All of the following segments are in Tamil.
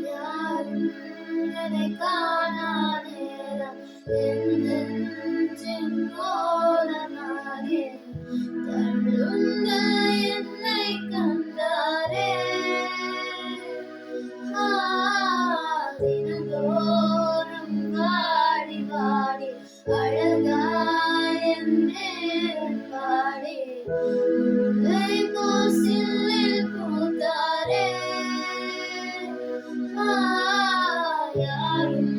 யாரும் என்னை காணா நேரம் என் நெஞ்சின் கோலமாகி தள்ளுங்க என்னை கண்டாரே. தினந்தோறும் வாடி வாடி அழகாய் என் நேரம் பாடி முல்லை போசில்லில் பூத்தாரே. யாரும்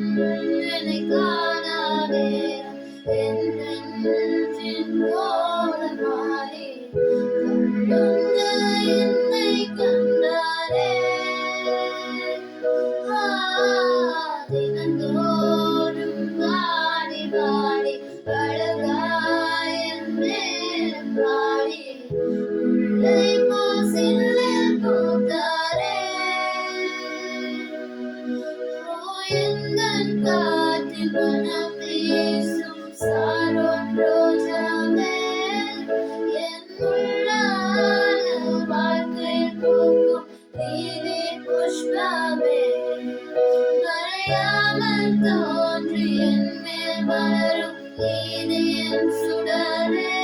என்னை காணாதே என் நெஞ்சின் கோலமாடி கண்ணுங்க என்னை கண்டாரே. தினந்தோறும் வாடி வாடி அழகாய் என் நேரம் பாடி முல்லை போசில்லில் பூத்தாரே. எந்தன் காற்றில் மனம் வீசும் சாரோன் ரோஜாவே, என் உள்ளான வாழ்க்கையில் பூக்கும் நீதி புஷ்பமே, மறையாமல் தோன்றி என் மேல் மலரும் நீதியின் சுடரே.